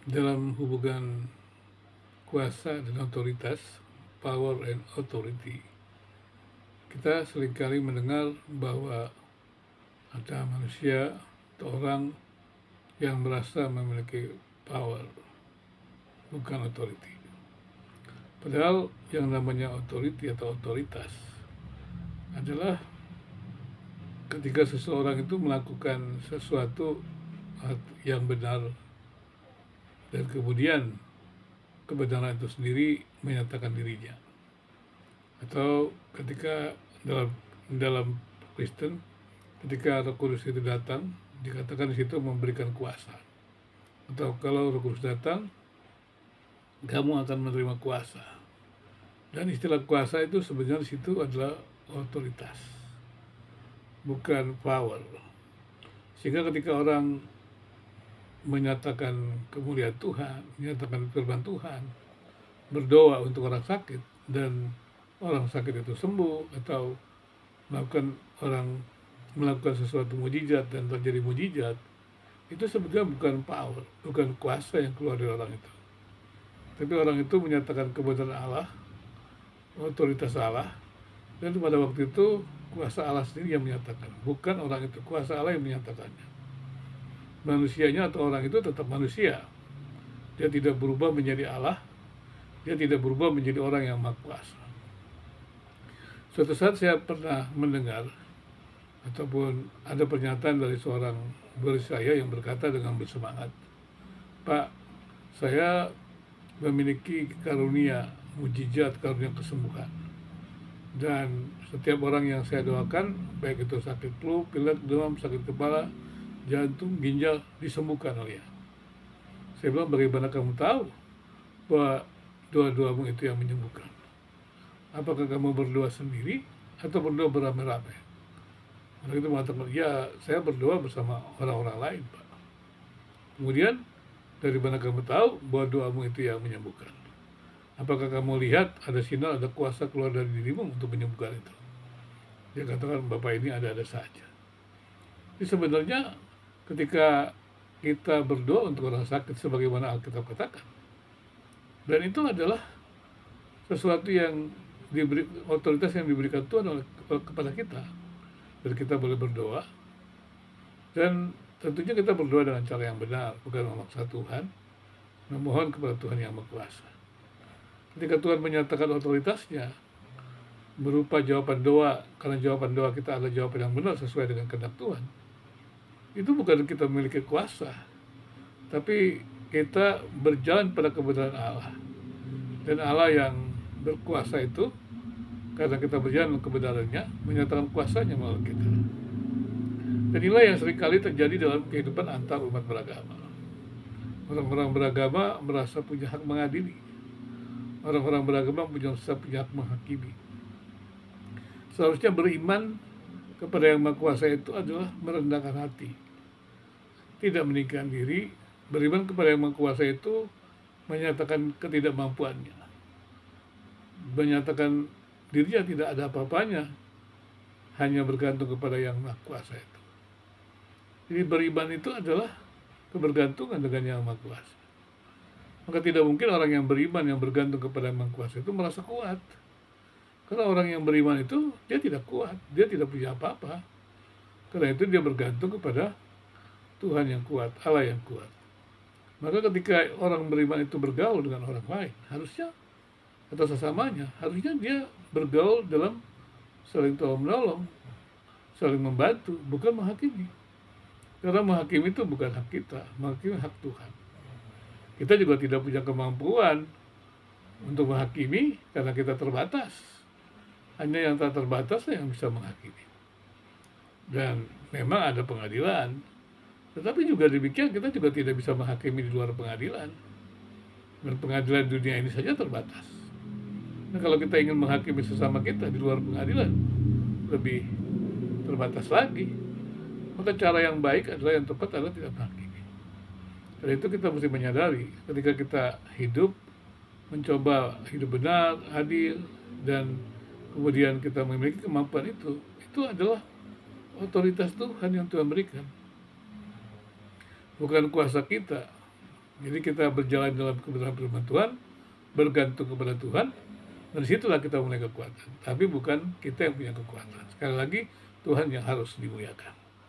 Dalam hubungan kuasa dan otoritas, power and authority, kita seringkali mendengar bahwa ada manusia atau orang yang merasa memiliki power, bukan authority. Padahal yang namanya authority atau otoritas adalah ketika seseorang itu melakukan sesuatu yang benar dan kemudian kebenaran itu sendiri menyatakan dirinya. Atau ketika dalam dalam Kristen, ketika Roh Kudus itu datang, dikatakan di situ memberikan kuasa. Atau kalau Roh Kudus datang, kamu akan menerima kuasa. Dan istilah kuasa itu sebenarnya di situ adalah otoritas, bukan power. Sehingga ketika orang menyatakan kemuliaan Tuhan, menyatakan firman Tuhan, berdoa untuk orang sakit, dan orang sakit itu sembuh, atau orang melakukan sesuatu mujizat dan terjadi mujizat, itu sebetulnya bukan power, bukan kuasa yang keluar dari orang itu. Tapi orang itu menyatakan kebenaran Allah, otoritas Allah, dan pada waktu itu kuasa Allah sendiri yang menyatakan, bukan orang itu, kuasa Allah yang menyatakannya. Manusianya atau orang itu tetap manusia. Dia tidak berubah menjadi Allah, dia tidak berubah menjadi orang yang maha kuasa. Suatu saat saya pernah mendengar ataupun ada pernyataan dari seorang guru saya yang berkata dengan bersemangat, "Pak, saya memiliki karunia mujizat, karunia kesembuhan. Dan setiap orang yang saya doakan, baik itu sakit flu, pilek, demam, sakit kepala, jantung, ginjal, disembuhkan oleh." Saya bilang, "Bagaimana kamu tahu bahwa doa-doamu itu yang menyembuhkan? Apakah kamu berdoa sendiri atau berdoa beramai-ramai?" Orang itu mengatakan, "Ya, saya berdoa bersama orang-orang lain, Pak." Kemudian, "Dari mana kamu tahu bahwa doamu itu yang menyembuhkan? Apakah kamu lihat ada sinar, ada kuasa keluar dari dirimu untuk menyembuhkan itu?" Dia katakan, "Bapak ini ada-ada saja." Jadi sebenarnya ketika kita berdoa untuk orang sakit sebagaimana Alkitab katakan, dan itu adalah sesuatu yang diberi, otoritas yang diberikan Tuhan kepada kita, dan kita boleh berdoa, dan tentunya kita berdoa dengan cara yang benar, bukan memaksa Tuhan, memohon kepada Tuhan yang Maha Kuasa. Ketika Tuhan menyatakan otoritasnya berupa jawaban doa, karena jawaban doa kita adalah jawaban yang benar sesuai dengan kehendak Tuhan, itu bukan kita memiliki kuasa, tapi kita berjalan pada kebenaran Allah. Dan Allah yang berkuasa itu, karena kita berjalan kebenarannya, menyatakan kuasanya melalui kita. Dan inilah yang seringkali terjadi dalam kehidupan antar umat beragama. Orang-orang beragama merasa punya hak mengadili. Orang-orang beragama punya hak menghakimi. Seharusnya beriman kepada yang Maha Kuasa itu adalah merendahkan hati, tidak meninggikan diri. Beriman kepada yang Maha Kuasa itu menyatakan ketidakmampuannya, menyatakan dirinya tidak ada apa-apanya, hanya bergantung kepada yang Maha Kuasa itu. Jadi beriman itu adalah kebergantungan dengan yang Maha Kuasa. Maka tidak mungkin orang yang beriman yang bergantung kepada yang Maha Kuasa itu merasa kuat. Karena orang yang beriman itu dia tidak kuat, dia tidak punya apa-apa. Karena itu dia bergantung kepada Tuhan yang kuat, Allah yang kuat. Maka ketika orang beriman itu bergaul dengan orang lain, harusnya atau sesamanya, harusnya dia bergaul dalam saling tolong-menolong, saling membantu, bukan menghakimi. Karena menghakimi itu bukan hak kita, menghakimi hak Tuhan. Kita juga tidak punya kemampuan untuk menghakimi karena kita terbatas. Hanya yang tak terbatas yang bisa menghakimi. Dan memang ada pengadilan, tetapi juga demikian kita juga tidak bisa menghakimi di luar pengadilan. Dan pengadilan dunia ini saja terbatas. Nah, kalau kita ingin menghakimi sesama kita di luar pengadilan, lebih terbatas lagi. Maka cara yang baik adalah, yang tepat adalah tidak menghakimi. Karena itu kita mesti menyadari ketika kita hidup, mencoba hidup benar, adil, dan kemudian kita memiliki kemampuan itu adalah otoritas Tuhan yang Tuhan berikan. Bukan kuasa kita, Jadi kita berjalan dalam kebenaran firman Tuhan, bergantung kepada Tuhan, dan disitulah kita mulai kekuatan. Tapi bukan kita yang punya kekuatan. Sekali lagi, Tuhan yang harus dimuliakan.